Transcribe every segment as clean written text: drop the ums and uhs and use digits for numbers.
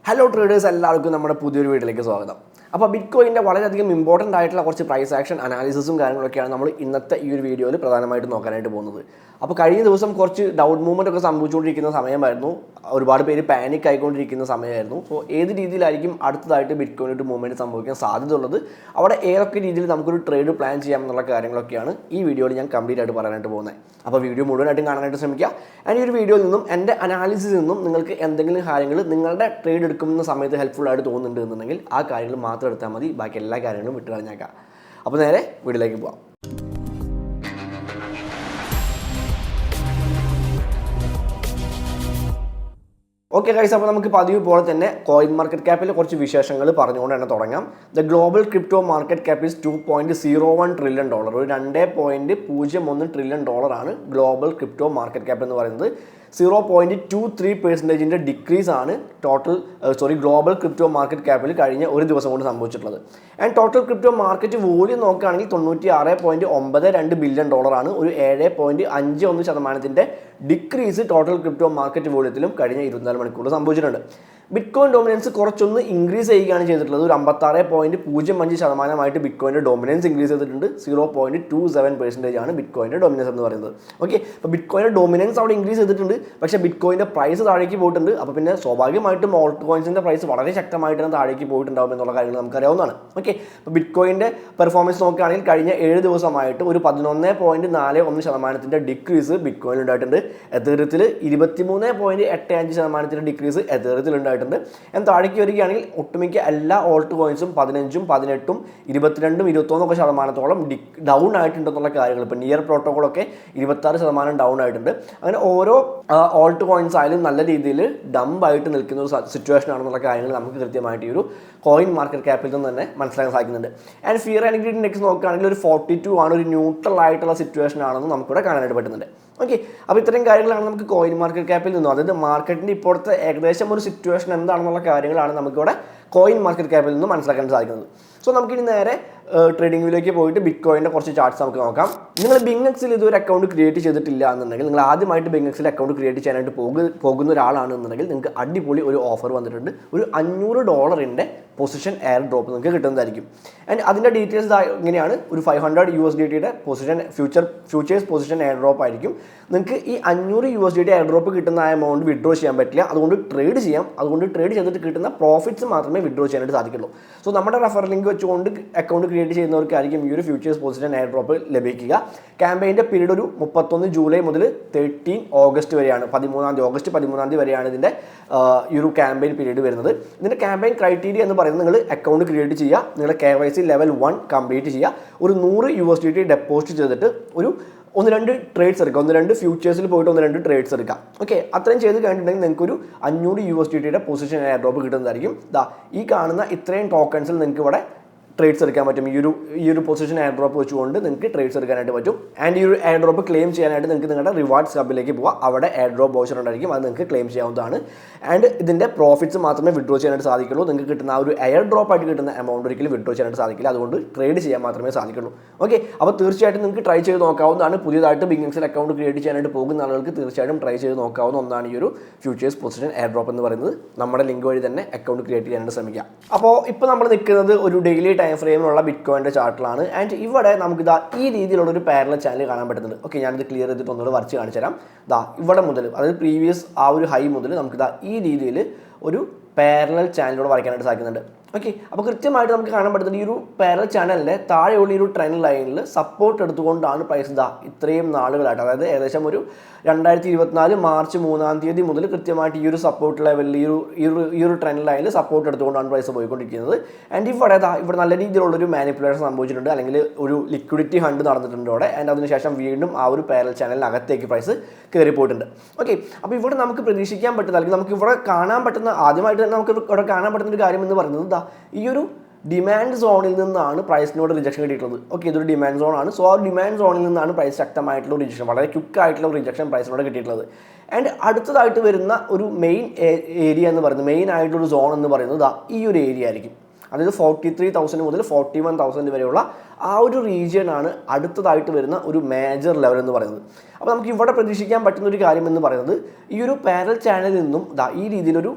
Hello traders, എല്ലാവർക്കും നമ്മുടെ പുതിയൊരു വീട്ടിലേക്ക് സ്വാഗതം. അപ്പോൾ ബിറ്റ്കോയിൻ്റെ വളരെയധികം ഇമ്പോർട്ടൻ്റ് ആയിട്ടുള്ള കുറച്ച് പ്രൈസ് ആക്ഷൻ അനാലിസിസും കാര്യങ്ങളൊക്കെയാണ് നമ്മൾ ഇന്നത്തെ ഈ ഒരു വീഡിയോയിൽ പ്രധാനമായിട്ട് നോക്കാനായിട്ട് പോകുന്നത്. അപ്പോൾ കഴിഞ്ഞ ദിവസം കുറച്ച് ഡൗൺ മൂവ്മെൻ്റ് ഒക്കെ സംഭവിച്ചുകൊണ്ടിരിക്കുന്ന സമയമായിരുന്നു. ഒരുപാട് പേര് പാനിക് ആയിക്കൊണ്ടിരിക്കുന്ന സമയമായിരുന്നു. സോ ഏത് രീതിയിലായിരിക്കും അടുത്തതായിട്ട് ബിറ്റ്കോയിൻ ഒരു മൂവ്മെൻറ്റ് സംഭവിക്കാൻ സാധ്യതയുള്ളത്, അവിടെ ഏതൊക്കെ രീതിയിൽ നമുക്കൊരു ട്രേഡ് പ്ലാൻ ചെയ്യാം എന്നുള്ള കാര്യങ്ങളൊക്കെയാണ് ഈ വീഡിയോയിൽ ഞാൻ കംപ്ലീറ്റ് ആയിട്ട് പറയാനായിട്ട് പോകുന്നത്. അപ്പോൾ വീഡിയോ മുഴുവനായിട്ടും കാണാനായിട്ട് ശ്രമിക്കുക. ആൻഡ് ഈ ഒരു വീഡിയോയിൽ നിന്നും എൻ്റെ അനാലിസിസിൽ നിന്നും നിങ്ങൾക്ക് എന്തെങ്കിലും കാര്യങ്ങൾ നിങ്ങളുടെ ട്രേഡ് എടുക്കുന്ന സമയത്ത് ഹെൽപ്ഫുൾ ആയിട്ട് തോന്നുന്നുണ്ട് എന്നുണ്ടെങ്കിൽ ആ കാര്യങ്ങൾ മാത്രം എടുത്താൽ മതി, ബാക്കി എല്ലാ കാര്യങ്ങളും വിട്ട് കളഞ്ഞേക്കാം. അപ്പോൾ നേരെ വീഡിയോയിലേക്ക് പോകാം. ഓക്കെ ഗൈസ്, അപ്പോൾ നമുക്ക് പതിവ് പോലെ തന്നെ കോയിൻ മാർക്കറ്റ് ക്യാപ്പിൽ കുറച്ച് വിശേഷങ്ങൾ പറഞ്ഞുകൊണ്ട് തന്നെ തുടങ്ങാം. The global crypto market cap is $2.01 trillion. ഒരു $2.01 ട്രില്യൺ ആണ് ഗ്ലോബൽ ക്രിപ്റ്റോ മാർക്കറ്റ് ക്യാപ്പ് എന്ന് പറയുന്നത്. 0.23% ഡിക്രീസ് ആണ് ഗ്ലോബൽ ക്രിപ്റ്റോ മാർക്കറ്റ് ക്യാപ്പിൽ കഴിഞ്ഞ ഒരു ദിവസം കൊണ്ട് സംഭവിച്ചിട്ടുള്ളത്. And total crypto market volume നോക്കുകയാണെങ്കിൽ $96.92 ബില്യൺ ആണ്. ഒരു 7.51% ഡിക്രീസ് ടോട്ടൽ ക്രിപ്റ്റോ മാർക്കറ്റ് വോള്യത്തിലും കഴിഞ്ഞ 24 മണിക്കൂർ സംഭവിച്ചിട്ടുണ്ട്. ബിറ്റ്കോയിൻ ഡോമിനൻസ് കുറച്ചൊന്ന് ഇൻക്രീസ് ചെയ്യുകയാണ് ചെയ്തിട്ടുള്ളത്. ഒരു 56.05% ബിറ്റ്കോയിൻ്റെ ഡോമിനൻസ് ഇൻക്രീസ് ചെയ്തിട്ടുണ്ട്. 0.27% ആണ് ബിറ്റ്കോയിൻ്റെ ഡോമിനൻസ് എന്ന് പറയുന്നത്. ഓക്കെ, അപ്പോൾ ബിറ്റ്കോയിൻ്റെ ഡോമിനൻസ് അവിടെ ഇൻക്രീസ് ചെയ്തിട്ടുണ്ട്, പക്ഷേ ബിറ്റ്കോയിൻ്റെ പ്രൈസ് താഴേക്ക് പോയിട്ടുണ്ട്. അപ്പോൾ പിന്നെ സ്വാഭാവികമായിട്ടും ഓൾട്ട് കോയിൻസിൻ്റെ പ്രൈസ് വളരെ ശക്തമായിട്ട് തന്നെ താഴേക്ക് പോയിട്ടുണ്ടാകും എന്നുള്ള കാര്യങ്ങൾ നമുക്കറിയാവുന്നതാണ്. ഓക്കെ, അപ്പോൾ ബിറ്റ്കോയിൻ്റെ പെർഫോമൻസ് നോക്കുകയാണെങ്കിൽ കഴിഞ്ഞ 7 ദിവസമായിട്ട് ഒരു 11.41% ഡിക്രീസ് ബിറ്റ്കോയിൻ ഉണ്ടായിട്ടുണ്ട്. എതേറിയത്തിൽ 23.85% ഡിക്രീസ് എതേറിയത്തിൽ ഉണ്ടായിട്ടുണ്ട്. താഴേക്ക് വരികയാണെങ്കിൽ ഒട്ടുമിക്ക എല്ലാ ഓൾട്ട് കോയിൻസും 15, 18, 22, 21% ഡൗൺ ആയിട്ടുണ്ടെന്നുള്ള കാര്യങ്ങൾ. ഇപ്പോൾ നിയർ പ്രോട്ടോക്കോളൊക്കെ 26% ഡൗൺ ആയിട്ടുണ്ട്. അങ്ങനെ ഓരോ ഓൾട്ട് കോയിൻസ് ആയാലും നല്ല രീതിയിൽ ഡംപായിട്ട് നിൽക്കുന്ന ഒരു സിറ്റുവേഷൻ ആണെന്നുള്ള കാര്യങ്ങൾ നമുക്ക് കൃത്യമായിട്ട് ഈ ഒരു കോയിൻ മാർക്കറ്റ് ക്യാപ്പിൽ നിന്ന് തന്നെ മനസ്സിലാക്കാൻ സാധിക്കുന്നുണ്ട്. And fear and greed index നോക്കുകയാണെങ്കിൽ ഒരു 42 ആണ്, ഒരു ന്യൂട്രൽ ആയിട്ടുള്ള സിറ്റുവേഷൻ ആണെന്ന് നമുക്കിവിടെ കാണാനായിട്ട് പറ്റുന്നുണ്ട്. ഓക്കെ, അപ്പോൾ ഇത്രയും കാര്യങ്ങളാണ് നമുക്ക് കോയിൻ മാർക്കറ്റ് ക്യാപ്പിൽ നിന്നും, അതായത് മാർക്കറ്റിൻ്റെ ഇപ്പോഴത്തെ ഏകദേശം ഒരു സിറ്റുവേഷൻ എന്താണെന്നുള്ള കാര്യങ്ങളാണ് നമുക്കിവിടെ കോയിൻ മാർക്കറ്റ് ക്യാപ്പിൽ നിന്നും മനസ്സിലാക്കാൻ സാധിക്കുന്നത്. സോ നമുക്കിനി നേരെ ട്രേഡിംഗ് വ്യൂയിലേക്ക് പോയിട്ട് ബിറ്റ്കോയിൻ്റെ കുറച്ച് ചാർട്ട്സ് നമുക്ക് നോക്കാം. നിങ്ങൾ ബിങ്എക്സിൽ ഇതൊരു അക്കൗണ്ട് ക്രിയേറ്റ് ചെയ്തിട്ടില്ല എന്നുണ്ടെങ്കിൽ, നിങ്ങൾ ആദ്യമായിട്ട് ബിങ്എക്സിൽ അക്കൗണ്ട് ക്രിയേറ്റ് ചെയ്യാനായിട്ട് പോകുന്ന ഒരാളാണെന്നുണ്ടെങ്കിൽ നിങ്ങൾക്ക് അടിപൊളി ഒരു ഓഫർ വന്നിട്ടുണ്ട്. ഒരു $500 പൊസിഷൻ എയർ ഡ്രോപ്പ് നിങ്ങൾക്ക് കിട്ടുന്നതായിരിക്കും. ആൻഡ് അതിൻ്റെ ഡീറ്റെയിൽസ് ഇങ്ങനെയാണ്. ഒരു $500 position futures position air drop ആയിരിക്കും. നിങ്ങൾക്ക് ഈ $500 എയർ ഡ്രോപ്പ് കിട്ടുന്ന ആ എമൗണ്ട് വിഡ്രോ ചെയ്യാൻ പറ്റില്ല. അതുകൊണ്ട് ട്രേഡ് ചെയ്യാം. അതുകൊണ്ട് ട്രേഡ് ചെയ്തിട്ട് കിട്ടുന്ന പ്രോഫിറ്റ്സ് മാത്രമേ വിഡ്രോ ചെയ്യാനായിട്ട് സാധിക്കുള്ളൂ. സോ നമ്മുടെ റെഫർ ലിങ്ക് വെച്ചുകൊണ്ട് അക്കൗണ്ട് ക്രിയേറ്റ് ചെയ്യുന്നവർക്കായിരിക്കും ഈ ഒരു ഫ്യൂച്ചേഴ്സ് പൊസിഷൻ എയർ ഡ്രോപ്പ് ലഭിക്കുക. ക്യാമ്പയിൻ്റെ പീരീഡ് ഒരു 31 ജൂലൈ മുതൽ 13 ഓഗസ്റ്റ് വരെയാണ്. ഓഗസ്റ്റ് 13 വരെയാണ് ഇതിൻ്റെ ഈ ഒരു ക്യാമ്പയിൻ പീരീഡ് വരുന്നത്. ഇതിൻ്റെ ക്യാമ്പയിൻ ക്രൈറ്റീരിയ എന്ന് പറയുന്നത്, നിങ്ങൾ അക്കൗണ്ട് ക്രിയേറ്റ് ചെയ്യുക, നിങ്ങളുടെ KYC ലെവൽ 1 കംപ്ലീറ്റ് ചെയ്യുക, ഒരു $100 ഡെപ്പോസിറ്റ് ചെയ്തിട്ട് ഒരു 1-2 ട്രേഡ്സ് എടുക്കുക, 1-2 ഫ്യൂച്ചേഴ്സിൽ പോയിട്ട് 1-2 ട്രേഡ്സ് എടുക്കാം. ഓക്കെ, അത്രയും ചെയ്ത് കഴിഞ്ഞിട്ടുണ്ടെങ്കിൽ നിങ്ങൾക്ക് ഒരു $500 പൊസിഷൻ എയർ ഡ്രോപ്പ് കിട്ടുന്നതായിരിക്കും. ഈ കാണുന്ന ഇത്രയും ടോക്കൺസിൽ നിങ്ങൾക്ക് ഇവിടെ ട്രേഡ്സ് എടുക്കാൻ പറ്റും. ഈ ഒരു പൊസിഷൻ എയർ ഡ്രോപ്പ് വെച്ചുകൊണ്ട് നിങ്ങൾക്ക് ട്രേഡ്സ് എടുക്കാനായിട്ട് പറ്റും. ആൻഡ് ഈ ഒരു എയർ ഡ്രോപ്പ് ക്ലെയിം ചെയ്യാനായിട്ട് നിങ്ങൾക്ക് നിങ്ങളുടെ റിവാർഡ്സ് ഹബിലേക്ക് പോകാം. അവിടെ എയർ ഡ്രോപ്പ് വൗച്ചർ ഉണ്ടായിരിക്കും, അത് നിങ്ങൾക്ക് ക്ലെയിം ചെയ്യാവുന്നതാണ്. ആൻഡ് ഇതിൻ്റെ പ്രോഫിറ്റ്സ് മാത്രമേ വിഡ്രോ ചെയ്യാനായിട്ട് സാധിക്കുള്ളൂ. നിങ്ങൾക്ക് കിട്ടുന്ന ആ ഒരു എയർ ഡ്രോപ്പ് ആയിട്ട് കിട്ടുന്ന എമൗണ്ട് ഒരിക്കലും വിഡ്രോ ചെയ്യാനായിട്ട് സാധിക്കില്ല. അതുകൊണ്ട് ട്രേഡ് ചെയ്യാൻ മാത്രമേ സാധിക്കുള്ളൂ. ഓക്കെ, അപ്പോൾ തീർച്ചയായിട്ടും നിങ്ങൾക്ക് ട്രൈ ചെയ്ത് നോക്കാവുന്നതാണ്. പുതിയതായിട്ട് ബിങ്എക്സിൽ അക്കൗണ്ട് ക്രിയേറ്റ് ചെയ്യാനായിട്ട് പോകുന്ന ആളുകൾക്ക് തീർച്ചയായിട്ടും ട്രൈ ചെയ്ത് നോക്കാവുന്ന ഒന്നാണ് ഈ ഒരു ഫ്യൂച്ചേഴ്സ് പൊസിഷൻ എയർ ഡ്രോപ്പ് എന്ന് പറയുന്നത്. നമ്മുടെ ലിങ്ക് വഴി തന്നെ അക്കൗണ്ട് ക്രിയേറ്റ് ചെയ്യാനായിട്ട് ശ്രമിക്കാം. അപ്പോൾ ഇപ്പോൾ നമ്മൾ നിൽക്കുന്നത് ഒരു ഡെയിലി ടൈം ഫ്രെയിമിലുള്ള ബിറ്റ്കോയിൻ്റെ ചാർട്ടിലാണ്. ആൻഡ് ഇവിടെ നമുക്കിതാ ഈ രീതിയിലുള്ളൊരു പാരലൽ ചാനൽ കാണാൻ പറ്റുന്നുണ്ട്. ഓക്കെ, ഞാനിത് ക്ലിയർ ചെയ്തിട്ട് ഒന്നുകൂടെ വരച്ച് കാണിച്ചു തരാം. ഇവിടെ മുതൽ, അതായത് പ്രീവിയസ് ആ ഒരു ഹൈ മുതൽ നമുക്കിതാ ഈ രീതിയിൽ ഒരു പാരലൽ ചാനലിലൂടെ വരയ്ക്കാനായിട്ട് സാധിക്കുന്നുണ്ട്. ഓക്കെ, അപ്പോൾ കൃത്യമായിട്ട് നമുക്ക് കാണാൻ പറ്റുന്നത് ഈ ഒരു പാരലൽ ചാനലിൻ്റെ താഴെയുള്ള ഈ ഒരു ട്രെൻഡ് ലൈനിൽ സപ്പോർട്ട് എടുത്തുകൊണ്ടാണ് പ്രൈസ് ഇത്രയും നാളുകളായിട്ട്, അതായത് ഏകദേശം ഒരു 2024 മാർച്ച് 3 മുതൽ കൃത്യമായിട്ട് ഈ ഒരു സപ്പോർട്ട് ലെവലിൽ ഈ ഒരു ട്രെൻഡ് ലൈനിൽ സപ്പോർട്ട് എടുത്തുകൊണ്ടാണ് പ്രൈസ് പോയിക്കൊണ്ടിരിക്കുന്നത്. ആൻഡ് ഇവിടെ നല്ല രീതിയിലുള്ളൊരു മാനിപ്പുലേഷൻ സംഭവിച്ചിട്ടുണ്ട്, അല്ലെങ്കിൽ ഒരു ലിക്വിഡിറ്റി ഹണ്ട് നടന്നിട്ടുണ്ട് അവിടെ. ആൻഡ് അതിനുശേഷം വീണ്ടും ആ ഒരു പാരലൽ ചാനലിനകത്തേക്ക് പ്രൈസ് കയറിപ്പോയിട്ടുണ്ട്. ഓക്കെ, അപ്പോൾ ഇവിടെ നമുക്ക് പ്രതീക്ഷിക്കാൻ പറ്റുന്ന, അല്ലെങ്കിൽ നമുക്ക് ഇവിടെ കാണാൻ പറ്റുന്ന, ആദ്യമായിട്ട് തന്നെ നമുക്ക് ഇവിടെ കാണാൻ പറ്റുന്ന ഒരു കാര്യം എന്ന് പറയുന്നത് ഈ ഒരു ഡിമാൻഡ് സോണിൽ നിന്നാണ് പ്രൈസിനോട് റിജക്ഷൻ കിട്ടിയിട്ടുള്ളത്. ഓക്കെ, ഇതൊരു ഡിമാൻഡ് സോണാണ്. സോ ആ ഡിമാൻഡ് സോണിൽ നിന്നാണ് പ്രൈസ് ശക്തമായിട്ടുള്ള റിജക്ഷൻ, വളരെ ക്വിക്കായിട്ടുള്ള റിജക്ഷൻ പ്രൈസിനോട് കിട്ടിയിട്ടുള്ളത്. ആൻഡ് അടുത്തതായിട്ട് വരുന്ന ഒരു മെയിൻ ഏരിയ എന്ന് പറയുന്നത്, മെയിൻ ആയിട്ടുള്ളൊരു സോൺ എന്ന് പറയുന്നത് ഈ ഒരു ഏരിയ ആയിരിക്കും. അതായത് 43,000 മുതൽ 41,000 വരെയുള്ള ആ ഒരു റീജിയനാണ് അടുത്തതായിട്ട് വരുന്ന ഒരു മേജർ ലെവൽ എന്ന് പറയുന്നത്. അപ്പോൾ നമുക്ക് ഇവിടെ പ്രതീക്ഷിക്കാൻ പറ്റുന്ന ഒരു കാര്യം എന്ന് പറയുന്നത്, ഈ ഒരു പാരലൽ ചാനലിൽ നിന്നും ഈ രീതിയിലൊരു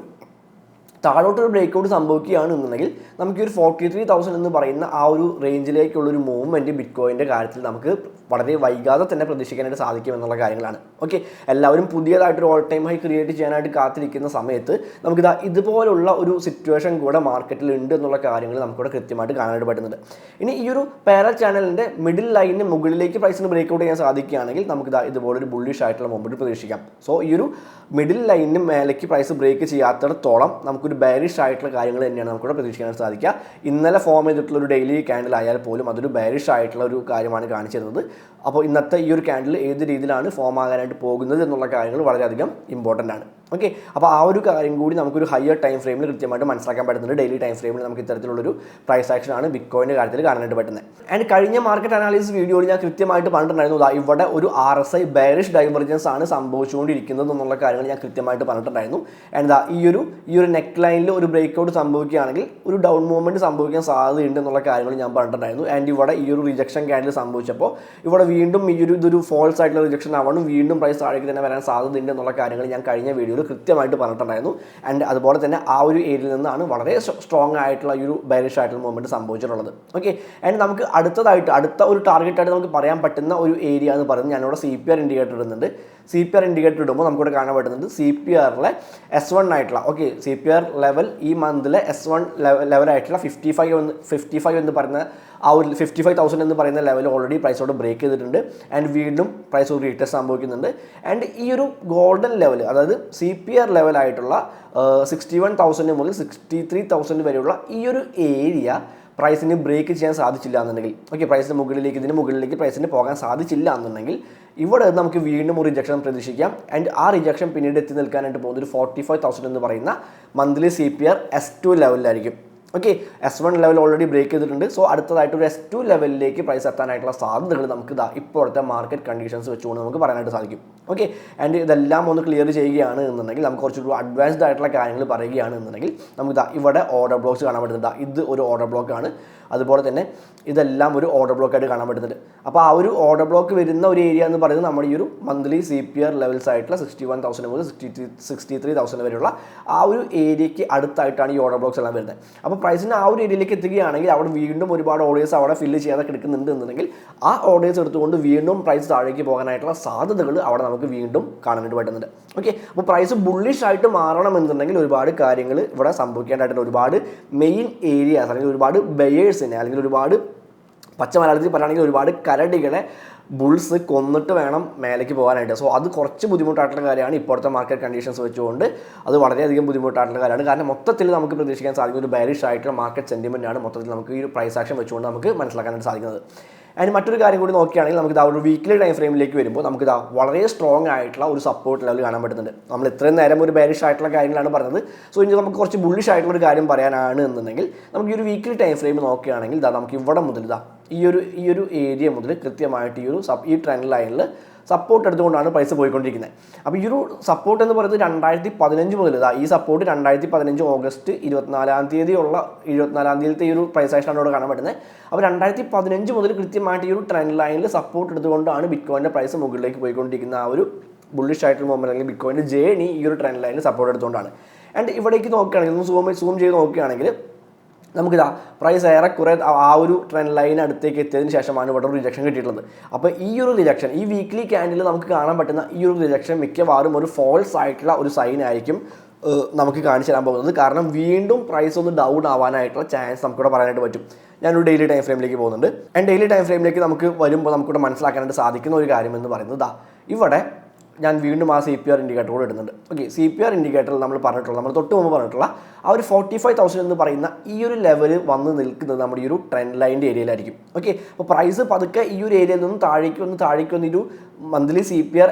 താഴോട്ടൊരു ബ്രേക്കൗട്ട് സംഭവിക്കുകയാണെന്നുണ്ടെങ്കിൽ നമുക്ക് ഒരു 43,000 എന്ന് പറയുന്ന ആ ഒരു റേഞ്ചിലേക്കുള്ളൊരു മൂവ്മെൻറ്റ് ബിറ്റ്കോയിൻ്റെ കാര്യത്തിൽ നമുക്ക് വളരെ വൈകാതെ തന്നെ പ്രതീക്ഷിക്കാനായിട്ട് സാധിക്കും എന്നുള്ള കാര്യങ്ങളാണ്. ഓക്കെ, എല്ലാവരും പുതിയതായിട്ടൊരു ഓൾ ടൈം ഹൈ ക്രിയേറ്റ് ചെയ്യാനായിട്ട് കാത്തിരിക്കുന്ന സമയത്ത് നമുക്കിതാ ഇതുപോലുള്ള ഒരു സിറ്റുവേഷൻ കൂടെ മാർക്കറ്റിൽ ഉണ്ട് എന്നുള്ള കാര്യങ്ങൾ നമുക്കിവിടെ കൃത്യമായിട്ട് കാണാനായിട്ട് പറ്റുന്നുണ്ട്. ഇനി ഈ ഒരു പാര ചാനലിൻ്റെ മിഡിൽ ലൈനിന് മുകളിലേക്ക് പ്രൈസിന് ബ്രേക്കൗട്ട് ചെയ്യാൻ സാധിക്കുകയാണെങ്കിൽ നമുക്കിതാ ഇതുപോലൊരു ബുള്ളിഷ് ആയിട്ടുള്ള മൂവ്മെൻറ്റ് പ്രതീക്ഷിക്കാം. സോ ഈ ഒരു മിഡിൽ ലൈനിന് മേലേക്ക് പ്രൈസ് ബ്രേക്ക് ചെയ്യാത്തിടത്തോളം നമുക്കൊരു ബെയറിഷ് ആയിട്ടുള്ള കാര്യങ്ങൾ തന്നെയാണ് നമുക്കിവിടെ പ്രതീക്ഷിക്കാൻ സാധിക്കുക. ഇന്നലെ ഫോം ചെയ്തിട്ടുള്ള ഒരു ഡെയിലി ക്യാൻഡിൽ ആയാൽ പോലും അതൊരു ബെയറിഷ് ആയിട്ടുള്ള ഒരു കാര്യമാണ് കാണിച്ചിരുന്നത്. അപ്പോൾ ഇന്നത്തെ ഈ ഒരു ക്യാൻഡിൽ ഏത് രീതിയിലാണ് ഫോം ആകാനായിട്ട് പോകുന്നത് എന്നുള്ള കാര്യങ്ങൾ വളരെയധികം ഇമ്പോർട്ടൻ്റ് ആണ്. ഓക്കെ, അപ്പോൾ ആ ഒരു കാര്യം കൂടി നമുക്കൊരു ഹയർ ടൈം ഫ്രെയിമിൽ കൃത്യമായിട്ട് മനസ്സിലാക്കാൻ പറ്റുന്നുണ്ട്. ഡെയിലി ടൈം ഫ്രെയിമിൽ നമുക്ക് ഇത്തരത്തിലുള്ളൊരു പ്രൈസ് ആക്ഷൻ ആണ് ബിറ്റ്കോയിൻ്റെ കാര്യത്തിൽ കാണാനായിട്ട് പറ്റുന്നത്. ആൻഡ് കഴിഞ്ഞ മാർക്കറ്റ് അനാലിസിസ് വീഡിയോയിൽ ഞാൻ കൃത്യമായിട്ട് പറഞ്ഞിട്ടുണ്ടായിരുന്നു ഇവിടെ ഒരു RSI ബെയറിഷ് ഡൈവർജൻസ് ആണ് സംഭവിച്ചുകൊണ്ടിരിക്കുന്നത് എന്നുള്ള കാര്യങ്ങൾ ഞാൻ കൃത്യമായിട്ട് പറഞ്ഞിട്ടുണ്ടായിരുന്നു. ആൻഡ് ഈ ഒരു നെക്ക് ലൈനിൽ ഒരു ബ്രേക്കൗട്ട് സംഭവിക്കുകയാണെങ്കിൽ ഒരു ഡൗൺ മൂവ്മെൻറ്റ് സംഭവിക്കാൻ സാധ്യതയുണ്ട് എന്നുള്ള കാര്യങ്ങൾ ഞാൻ പറഞ്ഞിട്ടുണ്ടായിരുന്നു. ആൻഡ് ഇവിടെ ഈ ഒരു റിജക്ഷൻ ക്യാൻഡിൽ സംഭവിച്ചപ്പോൾ ഇവിടെ വീണ്ടും ഇതൊരു ഫോൾസ് ആയിട്ടുള്ള റിജക്ഷൻ ആവണം, വീണ്ടും പ്രൈസ് താഴേക്ക് തന്നെ വരാൻ സാധ്യതയുണ്ട് എന്നുള്ള കാര്യങ്ങൾ ഞാൻ കഴിഞ്ഞ വീഡിയോയിൽ കൃത്യമായിട്ട് പറഞ്ഞിട്ടുണ്ടായിരുന്നു. ആൻഡ് അതുപോലെ തന്നെ ആ ഒരു ഏരിയയിൽ നിന്നാണ് വളരെ സ്ട്രോങ് ആയിട്ടുള്ള ഈ ഒരു ബെയറിഷ് ആയിട്ടുള്ള മൂവ്മെൻറ്റ് സംഭവിച്ചിട്ടുള്ളത്. ഓക്കെ, ആൻഡ് നമുക്ക് അടുത്ത ഒരു ടാർഗറ്റായിട്ട് നമുക്ക് പറയാൻ പറ്റുന്ന ഒരു ഏരിയ എന്ന് പറയുന്നത് ഞാനിവിടെ CPR ഇൻഡിക്കേറ്റർ ഇടുന്നുണ്ട്. CPR ഇൻഡിക്കേറ്റർ ഇടുമ്പോൾ നമുക്കിവിടെ കാണാൻ പറ്റുന്നത് CPRലെ S1 ആയിട്ടുള്ള CPR ലെവൽ ഈ മന്തിലെ S1 ലെവലായിട്ടുള്ള 55 എന്ന് പറയുന്ന ആ ഒരു 55,000 എന്ന് പറയുന്ന ലെവൽ ഓൾറെഡി പ്രൈസോട് ബ്രേക്ക് ചെയ്തിട്ടുണ്ട്. ആൻഡ് വീണ്ടും പ്രൈസ് ഒരു റീടെസ്റ്റ് സംഭവിക്കുന്നുണ്ട്. ആൻഡ് ഈ ഒരു ഗോൾഡൻ ലെവൽ, അതായത് CPR ലെവലായിട്ടുള്ള 61,000 മുതൽ 63,000 വരെയുള്ള ഈ ഒരു ഏരിയ പ്രൈസിന് ബ്രേക്ക് ചെയ്യാൻ സാധിച്ചില്ല എന്നുണ്ടെങ്കിൽ, ഇതിന് മുകളിലേക്ക് പ്രൈസിന് പോകാൻ സാധിച്ചില്ല എന്നുണ്ടെങ്കിൽ ഇവിടെ നമുക്ക് വീണ്ടും ഒരു റിജക്ഷൻ പ്രതീക്ഷിക്കാം. ആൻഡ് ആ റിജക്ഷൻ പിന്നീട് എത്തി നിൽക്കാനായിട്ട് പോകുന്നത് ഒരു 45,000 എന്ന് പറയുന്ന മന്ത്ലി CPR S2 ലെവലിലായിരിക്കും. ഓക്കെ, S1 ലെവൽ ഓൾറെഡി ബ്രേക്ക് ചെയ്തിട്ടുണ്ട്. സോ അടുത്തതായിട്ട് ഒരു S2 ലെവലിലേക്ക് പ്രൈസ് എത്താനായിട്ടുള്ള സാധ്യതകൾ നമുക്ക് ഇപ്പോഴത്തെ മാർക്കറ്റ് കണ്ടീഷൻസ് വെച്ചുകൊണ്ട് നമുക്ക് പറയാനായിട്ട് സാധിക്കും. ഓക്കെ, ആൻഡ് ഇതെല്ലാം ഒന്ന് ക്ലിയർ ചെയ്യുകയാണ് എന്നുണ്ടെങ്കിൽ നമുക്ക് കുറച്ചൊരു അഡ്വാൻസ്ഡ് ആയിട്ടുള്ള കാര്യങ്ങൾ പറയുകയാണ് എന്നുണ്ടെങ്കിൽ നമുക്ക് ഇവിടെ ഓർഡർ ബ്ലോക്ക്സ് കാണാൻ പറ്റുന്നുണ്ട്. ഇത് ഒരു ഓർഡർ ബ്ലോക്കാണ്, അതുപോലെ തന്നെ ഇതെല്ലാം ഒരു ഓർഡർ ബ്ലോക്കായിട്ട് കാണാൻ പറ്റുന്നുണ്ട്. അപ്പോൾ ആ ഒരു ഓർഡർ ബ്ലോക്ക് വരുന്ന ഒരു ഏരിയ എന്ന് പറയുന്നത് നമ്മുടെ ഈ ഒരു മന്ത്ലി CPR ലെവൽസ് ആയിട്ടുള്ള 61,000 മുതൽ 63,000 വരെയുള്ള ആ ഒരു ഏരിയയ്ക്ക് അടുത്തായിട്ടാണ് ഈ ഓർഡർ ബ്ലോക്സ് എല്ലാം വരുന്നത്. അപ്പോൾ പ്രൈസിന് ആ ഒരു ഏരിയയിലേക്ക് എത്തുകയാണെങ്കിൽ അവിടെ വീണ്ടും ഒരുപാട് ഓർഡേഴ്സ് അവിടെ ഫില്ല് ചെയ്യാതെ കിടക്കുന്നുണ്ട് എന്നുണ്ടെങ്കിൽ ആ ഓർഡേഴ്സ് എടുത്തുകൊണ്ട് വീണ്ടും പ്രൈസ് താഴേക്ക് പോകാനായിട്ടുള്ള സാധ്യതകൾ അവിടെ നമുക്ക് വീണ്ടും കാണാനായിട്ട് പറ്റുന്നുണ്ട്. ഓക്കെ, അപ്പോൾ പ്രൈസ് ബുള്ളിഷ് ആയിട്ട് മാറണമെന്നുണ്ടെങ്കിൽ ഒരുപാട് കാര്യങ്ങൾ ഇവിടെ സംഭവിക്കേണ്ടതായിട്ടുണ്ട്. ഒരുപാട് മെയിൻ ഏരിയാസ് അല്ലെങ്കിൽ ഒരുപാട് ബയേഴ്സിനെ അല്ലെങ്കിൽ ഒരുപാട് പച്ച മലയാളത്തിൽ പറയുകയാണെങ്കിൽ ഒരുപാട് കരടികളെ ബുൾസ് കൊന്നിട്ട് വേണം മേലേക്ക് പോകാനായിട്ട്. സോ അത് കുറച്ച് ബുദ്ധിമുട്ടായിട്ടുള്ള കാര്യമാണ് ഇപ്പോഴത്തെ മാർക്കറ്റ് കണ്ടീഷൻസ് വെച്ചുകൊണ്ട്. അത് വളരെയധികം ബുദ്ധിമുട്ടായിട്ടുള്ള കാര്യമാണ്. കാരണം മൊത്തത്തിൽ നമുക്ക് പ്രതീക്ഷിക്കാൻ സാധിക്കുന്ന ഒരു ബെയറിഷ് ആയിട്ടുള്ള മാർക്കറ്റ് സെൻറ്റിമെൻ്റ് ആണ് മൊത്തത്തിൽ നമുക്ക് ഈ ഒരു പ്രൈസ് ആക്ഷൻ വെച്ചുകൊണ്ട് നമുക്ക് മനസ്സിലാക്കാനായിട്ട് സാധിക്കുന്നത്. ആൻഡ് മറ്റൊരു കാര്യം കൂടി നോക്കുകയാണെങ്കിൽ നമുക്ക് ഒരു വീക്ക്ലി ടൈം ഫ്രെയിമിലേക്ക് വരുമ്പോൾ നമുക്ക് വളരെ സ്ട്രോങ് ആയിട്ടുള്ള ഒരു സപ്പോർട്ട് ലെവൽ കാണാൻ പറ്റുന്നുണ്ട്. നമ്മൾ ഇത്രയും നേരം ഒരു ബെയറിഷ് ആയിട്ടുള്ള കാര്യങ്ങളാണ് പറഞ്ഞത്. സോ ഇനി നമുക്ക് കുറച്ച് ബുള്ളിഷ് ആയിട്ടുള്ള ഒരു കാര്യം പറയാനാണ് എന്നുണ്ടെങ്കിൽ നമുക്ക് ഈ ഒരു വീക്ക്ലി ടൈം ഫ്രെയിം നോക്കുകയാണെങ്കിൽ നമുക്ക് ഇവിടെ മുതൽ ഈ ഒരു ഏരിയ മുതൽ കൃത്യമായിട്ട് ഈ ട്രെൻഡ് ലൈനിൽ സപ്പോർട്ട് എടുത്തുകൊണ്ടാണ് പ്രൈസ് പോയിക്കൊണ്ടിരിക്കുന്നത്. അപ്പോൾ ഈ ഒരു സപ്പോർട്ട് എന്ന് പറയുന്നത് 2015 മുതൽ ഈ സപ്പോർട്ട് 2015 ഓഗസ്റ്റ് 24 ഈ ഒരു പ്രൈസ് ആക്ഷനാണ് ഇവിടെ കാണാൻ പറ്റുന്നത്. അപ്പോൾ 2015 മുതൽ കൃത്യമായിട്ട് ഈ ഒരു ട്രെൻഡ് ലൈനിൽ സപ്പോർട്ട് എടുത്തുകൊണ്ടാണ് ബിറ്റ്കോയിൻ്റെ പ്രൈസ് മുകളിലേക്ക് പോയിക്കൊണ്ടിരിക്കുന്ന ആ ഒരു ബുള്ളിഷ് ആയിട്ടുള്ള മൂവ്മെൻറ്റ് അല്ലെങ്കിൽ ബിറ്റ്കോയിൻ്റെ ജേണി ഈ ഒരു ട്രെൻഡ് ലൈനിൽ സപ്പോർട്ട് എടുത്തുകൊണ്ടാണ്. ആൻഡ് ഇവിടേക്ക് നോക്കുകയാണെങ്കിൽ സൂം ചെയ്ത് നോക്കുകയാണെങ്കിൽ നമുക്കിതാ പ്രൈസ് ഏറെക്കുറെ ആ ഒരു ട്രെൻഡ് ലൈൻ അടുത്തേക്ക് എത്തിയതിന് ശേഷമാണ് ഇവിടെ ഒരു റിജക്ഷൻ കിട്ടിയിട്ടുള്ളത്. അപ്പോൾ ഈ ഒരു റിജക്ഷൻ ഈ വീക്ക്ലി ക്യാൻഡിൽ നമുക്ക് കാണാൻ പറ്റുന്ന ഈ ഒരു റിജക്ഷൻ മിക്കവാറും ഒരു ഫോൾസ് ആയിട്ടുള്ള ഒരു സൈൻ ആയിരിക്കും നമുക്ക് കാണിച്ചു തരാൻ പോകുന്നത്. കാരണം വീണ്ടും പ്രൈസ് ഒന്ന് ഡൗൺ ആവാനായിട്ടുള്ള ചാൻസ് നമുക്കിവിടെ പറയാനായിട്ട് പറ്റും. ഞാനൊരു ഡെയിലി ടൈം ഫ്രെയിമിലേക്ക് പോകുന്നുണ്ട്. ആൻഡ് ഡെയിലി ടൈം ഫ്രെയിമിലേക്ക് നമുക്ക് വരുമ്പോൾ നമുക്കിവിടെ മനസ്സിലാക്കാനായിട്ട് സാധിക്കുന്ന ഒരു കാര്യം എന്ന് പറയുന്നത് ഇവിടെ ഞാൻ വീണ്ടും ആ CPR ഇൻഡിക്കേറ്റർ കൂടെ ഇടുന്നുണ്ട്. ഓക്കെ, CPR ഇൻഡിക്കേറ്ററിൽ നമ്മൾ തൊട്ട് മുമ്പ് പറഞ്ഞിട്ടുള്ള ആ ഒരു 45,000 എന്ന് പറയുന്ന ഈ ഒരു ലെവൽ വന്ന് നിൽക്കുന്നത് നമ്മുടെ ഈ ഒരു ട്രെൻഡ് ലൈൻ്റെ ഏരിയയിലായിരിക്കും. ഓക്കെ, അപ്പോൾ പ്രൈസ് പതുക്കെ ഈ ഒരു ഏരിയയിൽ നിന്നും താഴേക്ക് വന്ന് ഒരു മന്ത്ലി CPR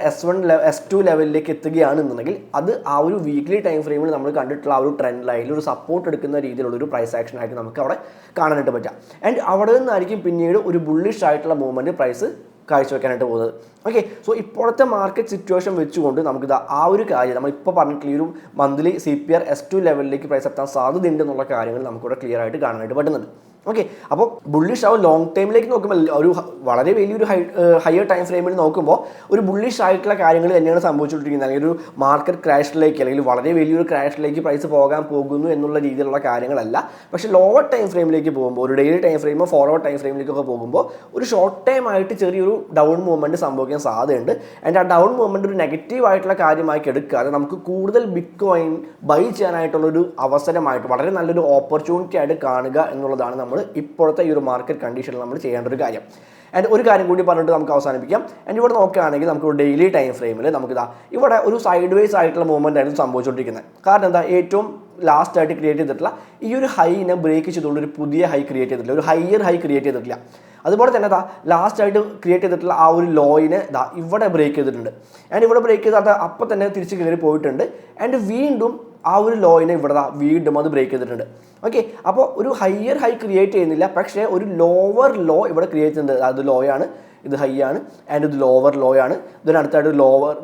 S2 ലെവലിലേക്ക് എത്തുകയാണെന്നുണ്ടെങ്കിൽ അത് ആ ഒരു വീക്ക്ലി ടൈം ഫ്രെയിമിൽ നമ്മൾ കണ്ടിട്ടുള്ള ആ ഒരു ട്രെൻഡ് ലൈനിൽ ഒരു സപ്പോർട്ട് എടുക്കുന്ന രീതിയിലുള്ളൊരു പ്രൈസ് ആക്ഷൻ ആയിരിക്കും നമുക്ക് അവിടെ കാണാനായിട്ട് പറ്റുക. ആൻഡ് അവിടെ നിന്നായിരിക്കും പിന്നീട് ഒരു ബുള്ളിഷ് ആയിട്ടുള്ള മൂവ്മെൻറ്റ് പ്രൈസ് കാഴ്ചവെക്കാനായിട്ട് പോകുന്നത്. ഓക്കെ. സോ ഇപ്പോഴത്തെ മാർക്കറ്റ് സിറ്റുവേഷൻ വെച്ചുകൊണ്ട് നമുക്കിത് ആ ഒരു കാര്യം നമ്മളിപ്പോൾ പറഞ്ഞിട്ടുള്ള ഈ ഒരു മന്ത്ലി CPR S2 ലെവലിലേക്ക് പ്രൈസ് എത്താൻ സാധ്യതയുണ്ട് എന്നുള്ള കാര്യങ്ങൾ നമുക്കിവിടെ ക്ലിയർ ആയിട്ട് കാണാനായിട്ട് പറ്റുന്നുണ്ട്. ഓക്കെ. അപ്പോൾ ബുള്ളിഷ് ആവും ലോങ് ടൈമിലേക്ക് നോക്കുമ്പോൾ ഒരു വളരെ വലിയൊരു ഹയർ ടൈം ഫ്രെയിമിൽ നോക്കുമ്പോൾ ഒരു ബുള്ളിഷ് ആയിട്ടുള്ള കാര്യങ്ങൾ തന്നെയാണ് സംഭവിച്ചുകൊണ്ടിരിക്കുന്നത്. അല്ലെങ്കിൽ ഒരു മാർക്കറ്റ് ക്രാഷിലേക്ക് അല്ലെങ്കിൽ വളരെ വലിയൊരു ക്രാഷിലേക്ക് പ്രൈസ് പോകാൻ പോകുന്നു എന്നുള്ള രീതിയിലുള്ള കാര്യങ്ങളല്ല. പക്ഷേ ലോവർ ടൈം ഫ്രെയിമിലേക്ക് പോകുമ്പോൾ ഒരു ഡെയിലി ടൈം ഫ്രെയിമോ ഫോർവേഡ് ടൈം ഫ്രെയിമിലേക്കൊക്കെ പോകുമ്പോൾ ഒരു ഷോർട്ട് ടൈം ആയിട്ട് ചെറിയൊരു ഡൗൺ മൂവ്മെൻറ്റ് സംഭവിക്കാൻ സാധ്യതയുണ്ട്. ആൻഡ് ആ ഡൗൺ മൂവ്മെൻറ്റ് ഒരു നെഗറ്റീവ് ആയിട്ടുള്ള കാര്യമായി എടുക്കാതെ നമുക്ക് കൂടുതൽ ബിറ്റ്കോയിൻ ബൈ ചെയ്യാനായിട്ടുള്ളൊരു അവസരമായിട്ട് വളരെ നല്ലൊരു ഓപ്പർച്യൂണിറ്റി ആയിട്ട് കാണുക എന്നുള്ളതാണ് നമ്മൾ ഇപ്പോഴത്തെ ഈ ഒരു മാർക്കറ്റ് കണ്ടീഷനിൽ നമ്മൾ ചെയ്യേണ്ട ഒരു കാര്യം. ആൻഡ് ഒരു കാര്യം കൂടി പറഞ്ഞിട്ട് നമുക്ക് അവസാനിപ്പിക്കാം. ആൻഡ് ഇവിടെ നോക്കുകയാണെങ്കിൽ നമുക്ക് ഡെയിലി ടൈം ഫ്രെയിമിൽ നമുക്കിതാ ഇവിടെ ഒരു സൈഡ് വേസ് ആയിട്ടുള്ള മൂവ്മെൻ്റ് ആയിരുന്നു സംഭവിച്ചുകൊണ്ടിരിക്കുന്നത്. കാരണം എന്താ, ഏറ്റവും ലാസ്റ്റ് ആയിട്ട് ക്രിയേറ്റ് ചെയ്തിട്ടുള്ള ഈ ഒരു ഹൈനെ ബ്രേക്ക് ചെയ്തുകൊണ്ട് ഒരു പുതിയ ഹൈ ക്രിയേറ്റ് ചെയ്തിട്ടില്ല, ഒരു ഹയർ ഹൈ ക്രിയേറ്റ് ചെയ്തിട്ടില്ല. അതുപോലെ തന്നെ ലാസ്റ്റ് ആയിട്ട് ക്രിയേറ്റ് ചെയ്തിട്ടുള്ള ആ ഒരു ലോയിനെ ഇവിടെ ബ്രേക്ക് ചെയ്തിട്ടുണ്ട്. ആൻഡ് ഇവിടെ ബ്രേക്ക് ചെയ്താൽ അപ്പം തന്നെ തിരിച്ച് കയറി പോയിട്ടുണ്ട്. ആൻഡ് വീണ്ടും ആ ഒരു ലോയിനെ ഇവിടെ വീണ്ടും അത് ബ്രേക്ക് ചെയ്തിട്ടുണ്ട്. ഓക്കെ. അപ്പോൾ ഒരു ഹയർ ഹൈ ക്രിയേറ്റ് ചെയ്യുന്നില്ല, പക്ഷേ ഒരു ലോവർ ലോ ഇവിടെ ക്രിയേറ്റ് ചെയ്യുന്നുണ്ട്. അത് ലോയാണ്, ഇത് ഹൈ ആണ്, ആൻഡ് ഇത് ലോവർ ലോ ആണ്. ഇതിനടുത്തായിട്ട്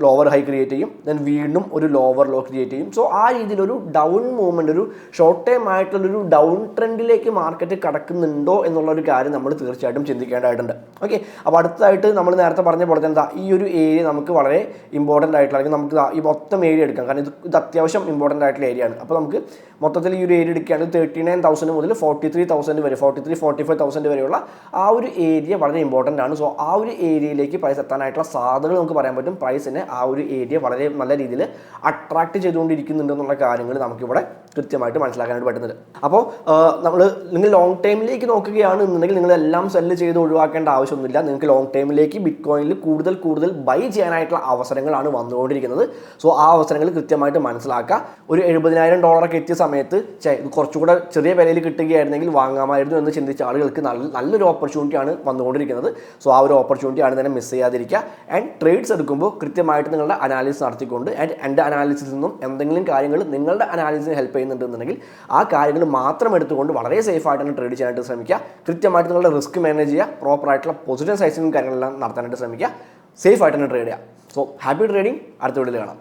ലോവർ ഹൈ ക്രിയേറ്റ് ചെയ്യും, ദെൻ വീണ്ടും ഒരു ലോവർ ലോ ക്രിയേറ്റ് ചെയ്യും. സോ ആ രീതിയിലൊരു ഡൗൺ മൂവ്മെൻറ്റ്, ഒരു ഷോർട്ട് ടൈം ആയിട്ടുള്ളൊരു ഡൗൺ ട്രെൻഡിലേക്ക് മാർക്കറ്റ് കടക്കുന്നുണ്ടോ എന്നുള്ളൊരു കാര്യം നമ്മൾ തീർച്ചയായിട്ടും ചിന്തിക്കേണ്ടതായിട്ടുണ്ട്. ഓക്കെ. അപ്പോൾ അടുത്തായിട്ട് നമ്മൾ നേരത്തെ പറഞ്ഞ പോലെ തന്നെ ഈ ഒരു ഏരിയ നമുക്ക് വളരെ ഇമ്പോർട്ടൻ്റ് ആയിട്ടുള്ള, അല്ലെങ്കിൽ നമുക്ക് ഈ മൊത്തം ഏരിയ എടുക്കാം. കാരണം ഇത് അത്യാവശ്യം ഇമ്പോർട്ടൻ്റ് ആയിട്ടുള്ള ഏരിയ ആണ്. അപ്പോൾ നമുക്ക് മൊത്തത്തിൽ ഈ ഒരു ഏരിയ എടുക്കുകയാണെങ്കിൽ 39,000 മുതൽ 43,000 വരെ, 45,000 വരെയുള്ള ആ ഒരു ഏരിയ വളരെ ഇമ്പോർട്ടൻ്റ് ആണ്. സോ ആ ഒരു ഏരിയയിലേക്ക് പ്രൈസ് എത്താനായിട്ടുള്ള സാധ്യതകൾ നമുക്ക് പറയാൻ പറ്റും. പ്രൈസിനെ ആ ഒരു ഏരിയ വളരെ നല്ല രീതിയിൽ അട്രാക്ട് ചെയ്തുകൊണ്ടിരിക്കുന്നുണ്ട് എന്നുള്ള കാര്യങ്ങൾ നമുക്കിവിടെ കൃത്യമായിട്ട് മനസ്സിലാക്കാനായിട്ട് പറ്റുന്നത്. അപ്പോൾ നിങ്ങൾ ലോങ് ടൈമിലേക്ക് നോക്കുകയാണ് എന്നുണ്ടെങ്കിൽ നിങ്ങളെല്ലാം സെല്ല് ചെയ്ത് ഒഴിവാക്കേണ്ട ആവശ്യമൊന്നുമില്ല. നിങ്ങൾക്ക് ലോങ് ടൈമിലേക്ക് ബിറ്റ്കോയിനിൽ കൂടുതൽ ബൈ ചെയ്യാനായിട്ടുള്ള അവസരങ്ങളാണ് വന്നുകൊണ്ടിരിക്കുന്നത്. സോ ആ അവസരങ്ങൾ കൃത്യമായിട്ട് മനസ്സിലാക്കുക. ഒരു $70,000 എത്തിയ സമയത്ത് ഇത് കുറച്ചുകൂടെ ചെറിയ വിലയിൽ കിട്ടുകയായിരുന്നെങ്കിൽ വാങ്ങാമായിരുന്നു എന്ന് ചിന്തിച്ച ആളുകൾക്ക് നല്ലൊരു ഓപ്പർച്യൂണിറ്റിയാണ് വന്നുകൊണ്ടിരിക്കുന്നത്. സോ ആ ഒരു ഓപ്പർച്യൂണിറ്റി ആണ് തന്നെ മിസ് ചെയ്യാതിരിക്കുക. ആൻഡ് ട്രേഡ്സ് എടുക്കുമ്പോൾ കൃത്യമായിട്ട് നിങ്ങളുടെ അനാലിസിസ് നടത്തിക്കൊണ്ട്, ആൻഡ് എൻ്റെ അനാലിസിസിൽ നിന്നും എന്തെങ്കിലും കാര്യങ്ങൾ നിങ്ങളുടെ അനാലിസിസിന് ഹെൽപ്പ് ചെയ്യുന്നുണ്ടെന്നുണ്ടെങ്കിൽ ആ കാര്യങ്ങൾ മാത്രം എടുത്തുകൊണ്ട് വളരെ സേഫ് ആയിട്ട് തന്നെ ട്രേഡ് ചെയ്യാനായിട്ട് ശ്രമിക്കുക. കൃത്യമായിട്ട് നിങ്ങളുടെ റിസ്ക് മാനേജ് ചെയ്യുക, പ്രോപ്പറായിട്ടുള്ള പൊസിഷൻ സൈസിങ്ങും കാര്യങ്ങളെല്ലാം നടത്താനായിട്ട് ശ്രമിക്കുക. സേഫ് ആയിട്ട് തന്നെ ട്രേഡ് ചെയ്യുക. So happy trading. അടുത്ത വീഡിയോയിൽ കാണാം.